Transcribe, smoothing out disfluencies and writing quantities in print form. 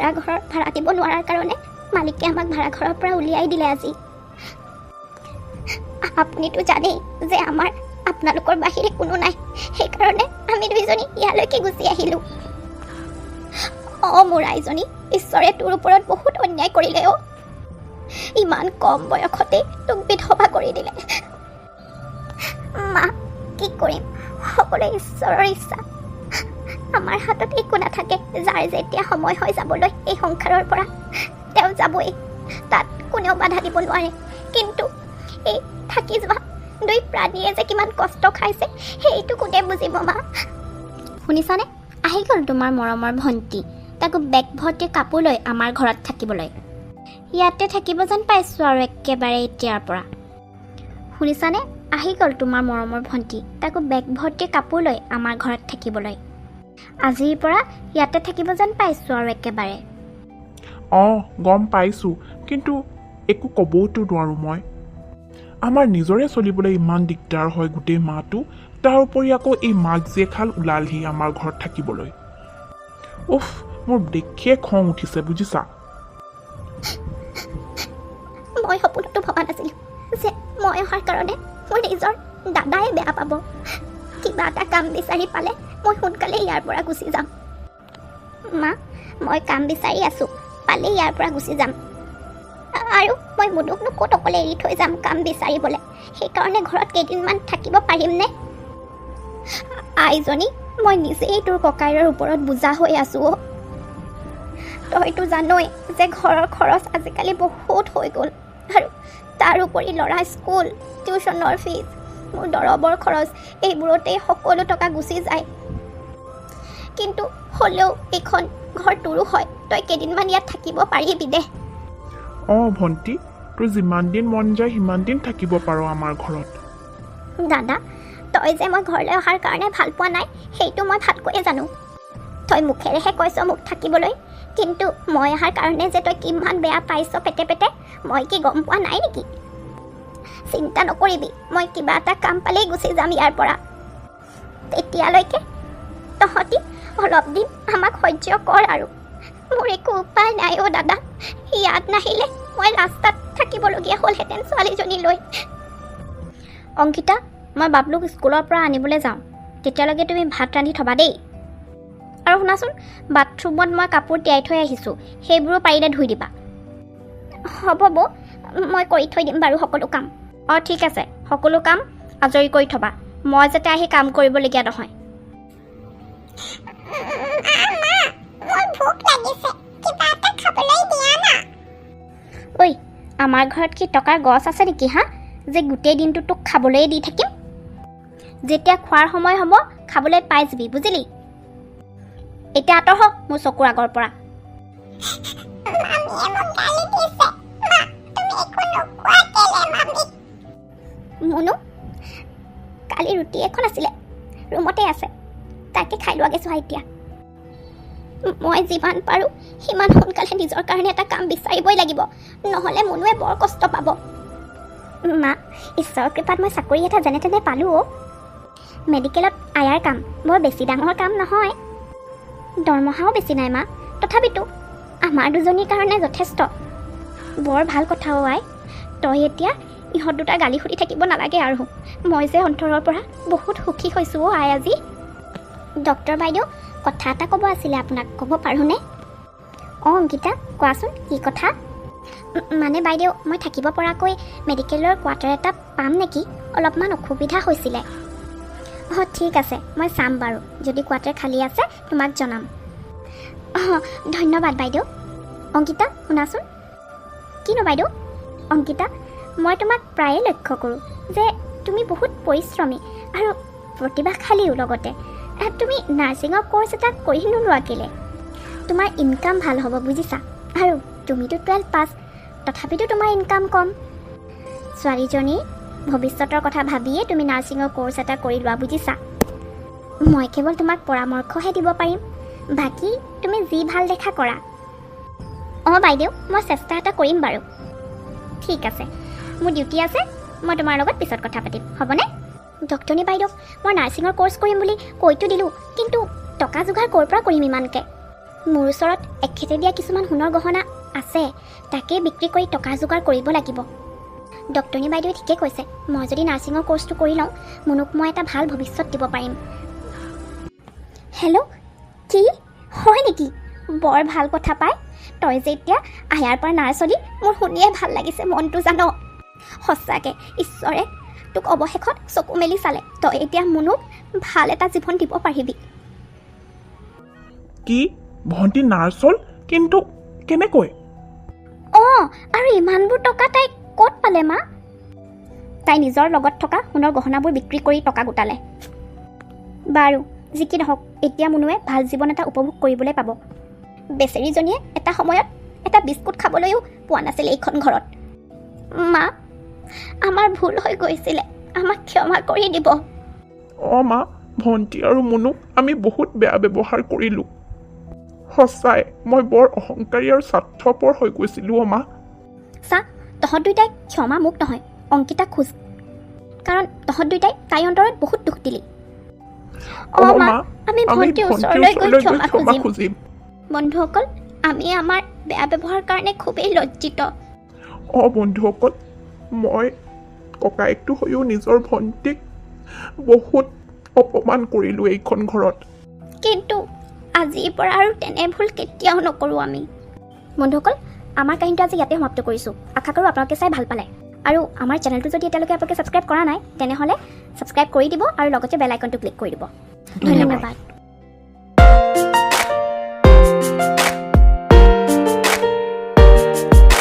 ভাড়া ঘৰৰ ভাড়া দিব নোৱাৰাৰ কাৰণে মালিকে আমাক ভাড়া ঘৰৰ পৰা উলিয়াই দিলে আজি। আপুনিতো জানেই যে আমাৰ আপোনালোকৰ বাহিৰে কোনো নাই, সেইকাৰণে আমি দুইজনী ইয়ালৈকে গুচি আহিলোঁ। মোৰ আইজনী, ঈশ্বৰে তোৰ ওপৰত বহুত অন্যায় কৰিলে অ'। ইমান কম বয়সতে তোক বিধৱা কৰি দিলে। মা, কি কৰিম, সকলোৱে ঈশ্বৰৰ ইচ্ছা। আমাৰ হাতত একো নাথাকে। যাৰ যেতিয়া সময় হৈ যাবলৈ এই সংসাৰৰ পৰা, তেওঁ যাবই, তাত কোনেও বাধা দিব নোৱাৰে। কিন্তু এই থাকি যোৱা দুই প্ৰাণীয়ে যে কিমান কষ্ট খাইছে সেইটো কোনে বুজিব মা। শুনিছানে, আহি গ'ল তোমাৰ মৰমৰ ভণ্টি, তাকো বেগ ভৰ্তি কাপোৰ লৈ আমাৰ ঘৰত থাকিবলৈ। ইয়াতে থাকিব যেন পাইছোঁ আৰু একেবাৰে এতিয়াৰ পৰা। শুনিছানে, আহি গ'ল তোমাৰ মৰমৰ ভণ্টি, তাকো বেগ ভৰ্তি কাপোৰ লৈ আমাৰ ঘৰত থাকিবলৈ। আজিৰ পৰা ইয়াতে থাকিব যেন পাইছোঁ আৰু একেবাৰে। গম পাইছোঁ, কিন্তু একো ক'বওতো নোৱাৰোঁ মই। আমাৰ নিজৰে চলিবলৈ ইমান দিগদাৰ হয় গোটেই মাহটো, তাৰ উপৰি আকৌ এই মাক জীয়েকহাল ওলালহি আমাৰ ঘৰত থাকিবলৈ। উফ, মোৰ দেখিয়ে খং উঠিছে বুজিছা। মই সপোনতো ভবা নাছিলোঁ যে মই অহাৰ কাৰণে মোৰ নিজৰ দাদাই বেয়া পাব। কিবা এটা কাম বিচাৰি পালে মই সোনকালে ইয়াৰ পৰা গুচি যাম। মা, মই কাম বিচাৰি আছোঁ, পালে ইয়াৰ পৰা গুচি যাম। আৰু মই মুনুকনো ক'ত অকলে এৰি থৈ যাম কাম বিচাৰিবলৈ। সেইকাৰণে ঘৰত কেইদিনমান থাকিব পাৰিমনে? আইজনী, মই নিজেই তোৰ ককাইৰৰ ওপৰত বোজা হৈ আছোঁ অ'। তইতো জানই যে ঘৰৰ খৰচ আজিকালি বহুত হৈ গ'ল, আৰু তাৰ উপৰি ল'ৰা স্কুল, টিউশ্যনৰ ফিজ, মোৰ দৰৱৰ খৰচ, এইবোৰতেই সকলো টকা গুচি যায়। কিন্তু হ'লেও এইখন ঘৰ তোৰো হয়, তই কেইদিনমান ইয়াত থাকিব পাৰিবি দে। ভণ্টি, তোৰ যিমান দিন মন যায় সিমান দিন থাকিব পাৰ আমাৰ ঘৰত। দাদা, তই যে মই ঘৰলৈ অহাৰ কাৰণে ভাল পোৱা নাই সেইটো মই ভালকৈয়ে জানো। তই মুখেৰেহে কৈছ মোক থাকিবলৈ, কিন্তু মই অহাৰ কাৰণে যে তই কিমান বেয়া পাইছ পেটে পেটে, মই কি গম পোৱা নাই নেকি? চিন্তা নকৰিবি, মই কিবা এটা কাম পালেই গুচি যাম ইয়াৰ পৰা। তেতিয়ালৈকে তহঁতি অলপ দিন আমাক সহ্য কৰ আৰু। মোৰ একো উপায় নাই অ' দাদা। ইয়াত নাহিলে মই ৰাস্তাত থাকিবলগীয়া হ'লহেঁতেন ছোৱালীজনী লৈ। অংকিতা, মই বাবলুক স্কুলৰ পৰা আনিবলৈ যাওঁ, তেতিয়ালৈকে তুমি ভাত ৰান্ধি থবা দেই। আৰু শুনাচোন, বাথৰুমত মই কাপোৰ তিয়াই থৈ আহিছোঁ, সেইবোৰো পাৰিলে ধুই দিবা। হ'ব বৌ, মই কৰি থৈ দিম বাৰু সকলো কাম। ঠিক আছে, সকলো কাম আজৰি কৰি থবা, মই যাতে আহি কাম কৰিবলগীয়া নহয়। ঐ, আমাৰ ঘৰত কি টকাৰ গছ আছে নেকি হা, যে গোটেই দিনটো তোক খাবলৈ দি থাকিম? যেতিয়া খোৱাৰ সময় হ'ব খাবলৈ পাই যাবি, বুজিলি? এতিয়া আঁতৰ হ মোৰ চকুৰ আগৰ পৰা। মুনু, কালি ৰুটি এখন আছিলে, ৰুমতে আছে, তাকে খাই লোৱাগে চোৱা এতিয়া। মই যিমান পাৰোঁ সিমান সোনকালে নিজৰ কাৰণে এটা কাম বিচাৰিবই লাগিব, নহ'লে মুনুৱে বৰ কষ্ট পাব। মা, ঈশ্বৰৰ কৃপাত মই চাকৰি এটা যেনে তেনে পালোঁ অ'। মেডিকেলত আয়াৰ কাম, বৰ বেছি ডাঙৰ কাম নহয়, দৰমহাও বেছি নাই মা, তথাপিতো আমাৰ দুজনীৰ কাৰণে যথেষ্ট। বৰ ভাল কথা অ' আই, তই এতিয়া ইহঁত দুটা গালি সুধি থাকিব নালাগে আৰু। মই যে অন্তৰৰ পৰা বহুত সুখী হৈছোঁ অ' আই আজি। ডক্টৰ বাইদেউ, কথা এটা ক'ব আছিলে আপোনাক, ক'ব পাৰোঁনে? অংকিতা, কোৱাচোন কি কথা? মানে বাইদেউ, মই থাকিব পৰাকৈ মেডিকেলৰ কোৱাৰ্টাৰ এটা পাম নেকি? অলপমান অসুবিধা হৈছিলে। ঠিক আছে, মই চাম বাৰু, যদি কোৱাৰ্টাৰ খালী আছে তোমাক জনাম। ধন্যবাদ বাইদেউ। অংকিতা, শুনাচোন। কিনো বাইদেউ? অংকিতা, মই তোমাক প্ৰায়ে লক্ষ্য কৰোঁ যে তুমি বহুত পৰিশ্ৰমী আৰু প্ৰতিভাশালীও লগতে। তুমি নাৰ্ছিঙৰ কোৰ্চ এটা কৰি নোলোৱা কেলে? তোমাৰ ইনকাম ভাল হ'ব বুজিছা, আৰু তুমিতো 12 পাছ, তথাপিতো তোমাৰ ইনকাম কম। ছোৱালীজনীৰ ভৱিষ্যতৰ কথা ভাবিয়ে তুমি নাৰ্ছিঙৰ কোৰ্চ এটা কৰি লোৱা বুজিছা। মই কেৱল তোমাক পৰামৰ্শহে দিব পাৰিম, বাকী তুমি যি ভাল দেখা কৰা। বাইদেউ, মই চেষ্টা এটা কৰিম বাৰু। ঠিক আছে, মোৰ ডিউটি আছে, মই তোমাৰ লগত পিছত কথা পাতিম, হ'বনে? ডক্টৰনী বাইদেউ, মই নাৰ্ছিঙৰ কোৰ্চ কৰিম বুলি কৈতো দিলোঁ, কিন্তু টকা যোগাৰ ক'ৰ পৰা কৰিম ইমানকৈ? মোৰ ওচৰত এখেতে দিয়া কিছুমান সোণৰ গহনা আছে, তাকে বিক্ৰী কৰি টকা যোগাৰ কৰিব লাগিব। ডক্টৰনী বাইদেৱে ঠিকে কৈছে, মই যদি নাৰ্ছিঙৰ কোৰ্চটো কৰি লওঁ, মুনুক মই এটা ভাল ভৱিষ্যত দিব পাৰিম। হেল্ল', কি হয় নেকি? বৰ ভাল কথা পায়। তই যে এতিয়া আয়াৰ পৰা নাৰ্ছ হলি, মোৰ শুনিয়ে ভাল লাগিছে মনটো জান। সঁচাকৈ ঈশ্বৰে তোক অৱশেষত চকু মেলি চালে, তই এতিয়া মুনুক ভাল এটা জীৱন দিব পাৰিবি। কি ভণ্টি নাৰ্ছ হ'ল? কিন্তু কেনেকৈ? অঁ, আৰু ইমানবোৰ টকা তাই ক'ত পালে মা? তাই নিজৰ লগত থকা সোণৰ গহনাবোৰ বিক্ৰী কৰি টকা গোটালে। বাৰু যি কি নহওক, এতিয়া মুনুৱে ভাল জীৱন এটা উপভোগ কৰিবলৈ পাব। বেচেৰীজনীয়ে এটা সময়ত এটা বিস্কুট খাবলৈও পোৱা নাছিল এইখন ঘৰত। মা, আমাৰ ভুল হৈ গৈছিলে, আমাক ক্ষমা কৰি দিব। অঁ মা, ভণ্টি আৰু মুনুক আমি বহুত বেয়া ব্যৱহাৰ কৰিলোঁ। সঁচাই মই বৰ অহংকাৰী আৰু স্বাৰ্থপৰ হৈ গৈছিলোঁ। অ' মা, চা, তহঁত দুয়োটাই ক্ষমা মোক নহয়, অংকিতাক খোজ, কাৰণ তহঁত দুয়োটাই তাইৰ অন্তৰত বহুত দুখ দিলি। অঁ মা, আমি ভণ্টিৰ ওচৰলৈ গৈ ক্ষমা খুজিম। বন্ধুসকল, আমি আমাৰ বেয়া ব্যৱহাৰৰ কাৰণে খুবেই লজ্জিত। অঁ বন্ধুসকল, মই ককায়েকটো হৈও নিজৰ ভণ্টিক বহুত অপমান কৰিলোঁ এইখন ঘৰত। কিন্তু আজিৰ পৰা আৰু তেনে ভুল কেতিয়াও নকৰোঁ আমি। বন্ধুসকল, আমাৰ কাহিনীটো আজি ইয়াতে সমাপ্ত কৰিছোঁ। আশা কৰোঁ আপোনালোকে চাই ভাল পালে। আৰু আমাৰ চেনেলটো যদি এতিয়ালৈকে আপোনালোকে ছাবস্ক্ৰাইব কৰা নাই, তেনেহ'লে ছাবস্ক্ৰাইব কৰি দিব আৰু লগতে বেল আইকনটো ক্লিক কৰি দিব। ধন্যবাদ।